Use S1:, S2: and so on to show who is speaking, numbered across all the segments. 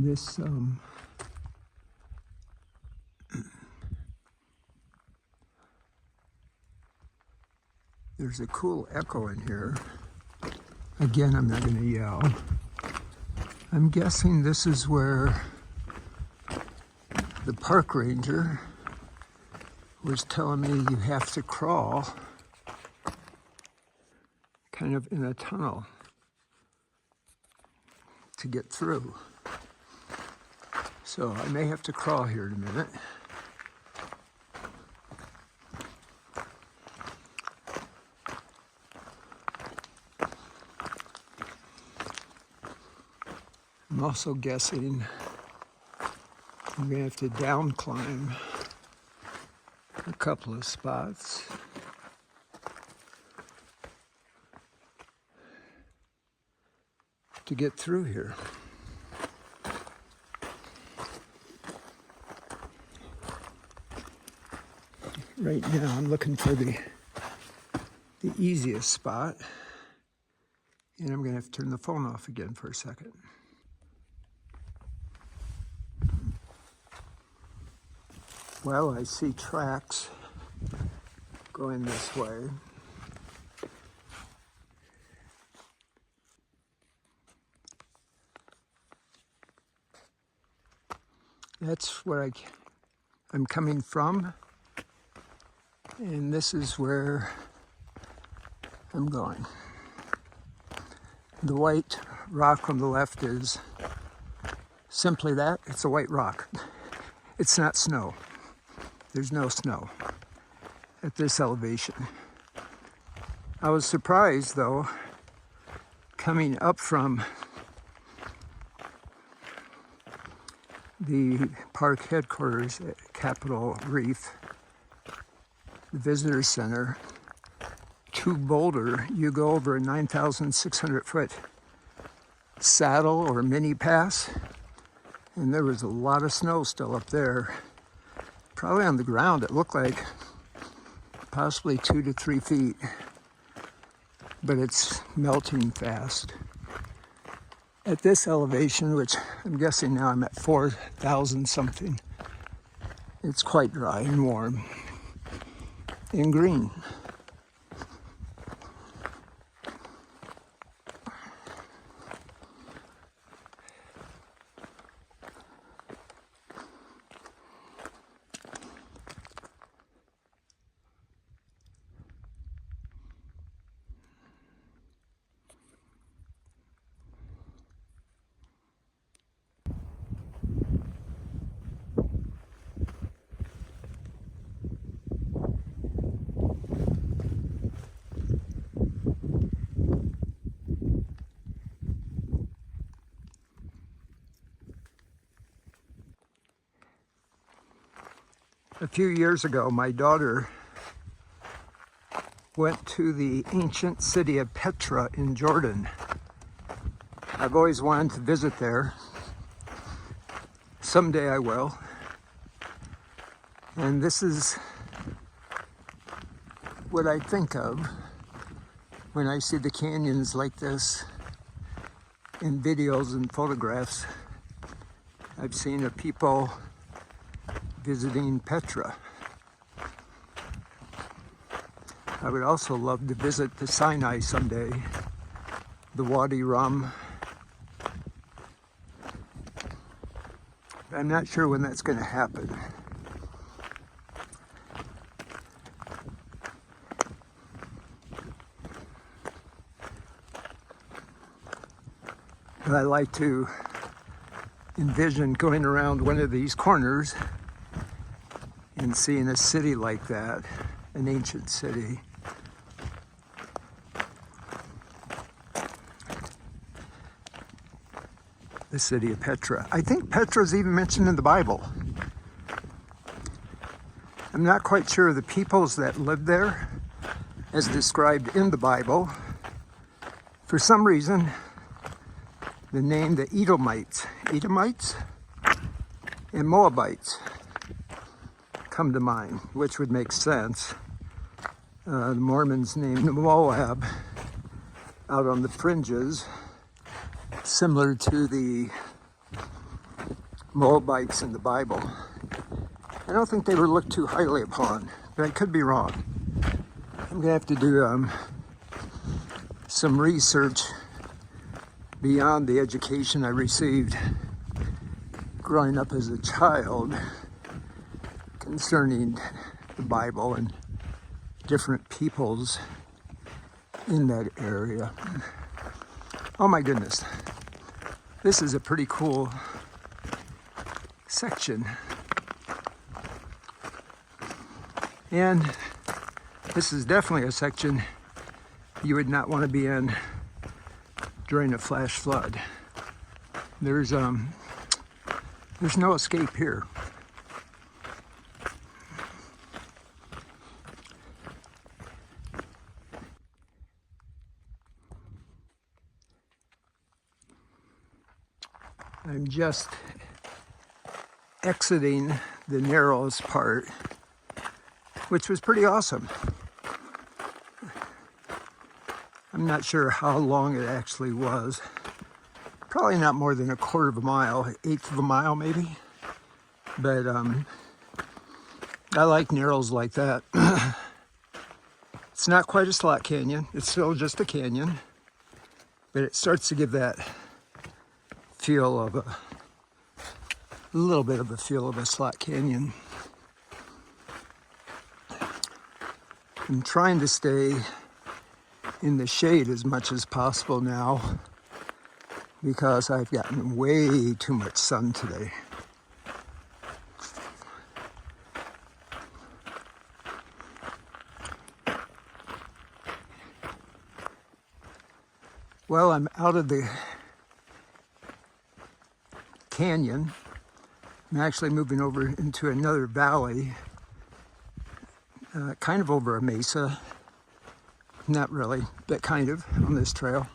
S1: This there's a cool echo in here. Again, I'm not going to yell. I'm guessing this is where the park ranger was telling me you have to crawl kind of in a tunnel to get through. So I may have to crawl here in a minute. I'm also guessing I'm going to have to down climb a couple of spots. To get through here. Right now I'm looking for the easiest spot, and I'm going to have to turn the phone off again for a second. Well, I see tracks going this way. That's where I'm coming from, and this is where I'm going. The white rock on the left is simply that. It's a white rock. It's not snow. There's no snow at this elevation. I was surprised, though, coming up from the park headquarters at Capitol Reef, the visitor center, to Boulder, you go over a 9,600 foot saddle or mini pass, and there was a lot of snow still up there. Probably on the ground, it looked like possibly 2 to 3 feet, but it's melting fast. At this elevation, which I'm guessing now I'm at 4,000 something, it's quite dry and warm and green. A few years ago, my daughter went to the ancient city of Petra in Jordan. I've always wanted to visit there. Someday I will. And this is what I think of when I see the canyons like this in videos and photographs I've seen of people visiting Petra. I would also love to visit the Sinai someday, the Wadi Rum. I'm not sure when that's going to happen. But I like to envision going around one of these corners and seeing a city like that, an ancient city. The city of Petra. I think Petra is even mentioned in the Bible. I'm not quite sure of the peoples that lived there as described in the Bible. For some reason, the name the Edomites and Moabites come to mind, which would make sense. The Mormons named Moab out on the fringes, similar to the Moabites in the Bible. I don't think they were looked too highly upon, but I could be wrong. I'm gonna have to do some research beyond the education I received growing up as a child concerning the Bible and different peoples in that area. Oh my goodness, this is a pretty cool section. And this is definitely a section you would not want to be in during a flash flood. There's no escape here. I'm just exiting the narrowest part, which was pretty awesome. I'm not sure how long it actually was. Probably not more than a quarter of a mile, eighth of a mile maybe. But I like narrows like that. It's not quite a slot canyon. It's still just a canyon. But it starts to give that feel of a little bit of a feel of a slot canyon. I'm trying to stay in the shade as much as possible now because I've gotten way too much sun today. Well, I'm out of the canyon. I'm actually moving over into another valley, kind of over a mesa. Not really, but kind of on this trail.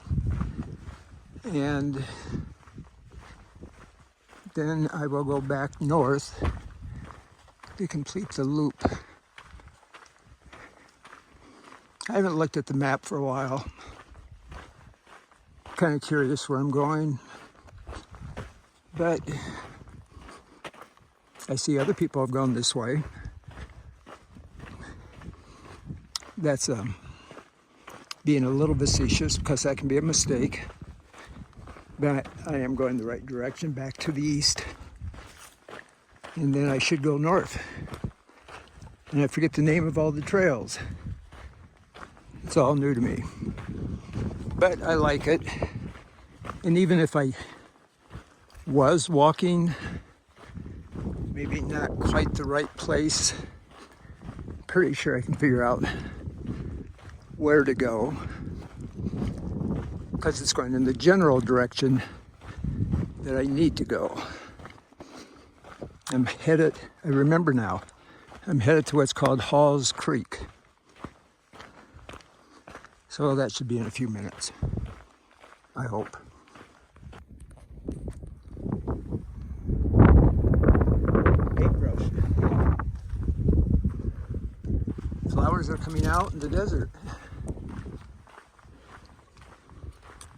S1: And then I will go back north to complete the loop. I haven't looked at the map for a while. Kind of curious where I'm going, but I see other people have gone this way. That's being a little facetious because that can be a mistake. But I am going the right direction, back to the east. And then I should go north. And I forget the name of all the trails. It's all new to me. But I like it. And even if I was walking, maybe not quite the right place, pretty sure I can figure out where to go, because it's going in the general direction that I need to go. I'm headed, I remember now, I'm headed to what's called Hawes Creek. So that should be in a few minutes, I hope. Paintbrush. Flowers are coming out in the desert.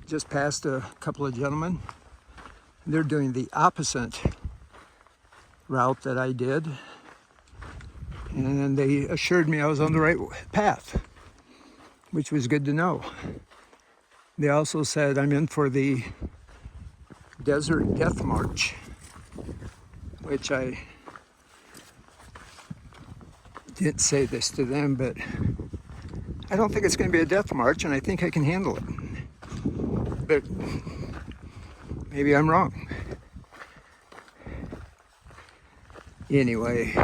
S1: Just passed a couple of gentlemen. They're doing the opposite route that I did. And they assured me I was on the right path, which was good to know. They also said I'm in for the Desert Death March, which I didn't say this to them, but I don't think it's going to be a death march, and I think I can handle it. But maybe I'm wrong. Anyway,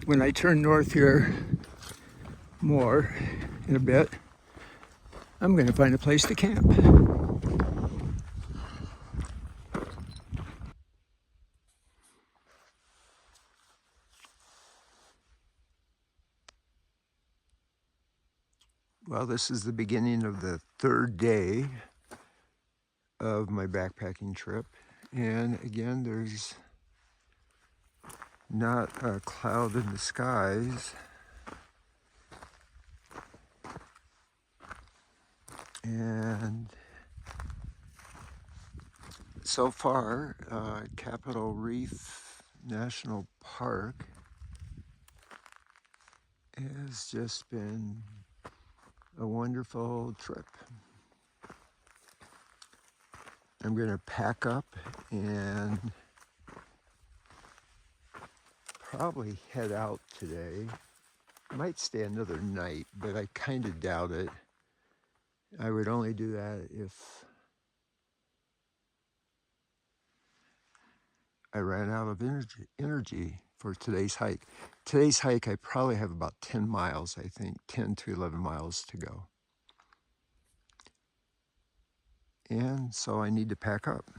S1: when I turn north here more in a bit, I'm going to find a place to camp. Well, this is the beginning of the third day of my backpacking trip. And again, there's not a cloud in the skies. And So far, Capitol Reef National Park has just been a wonderful trip. I'm going to pack up and probably head out today. Might stay another night, but I kind of doubt it. I would only do that if I ran out of energy for today's hike. Today's hike, I probably have about 10 miles, I think, 10 to 11 miles to go. And so I need to pack up.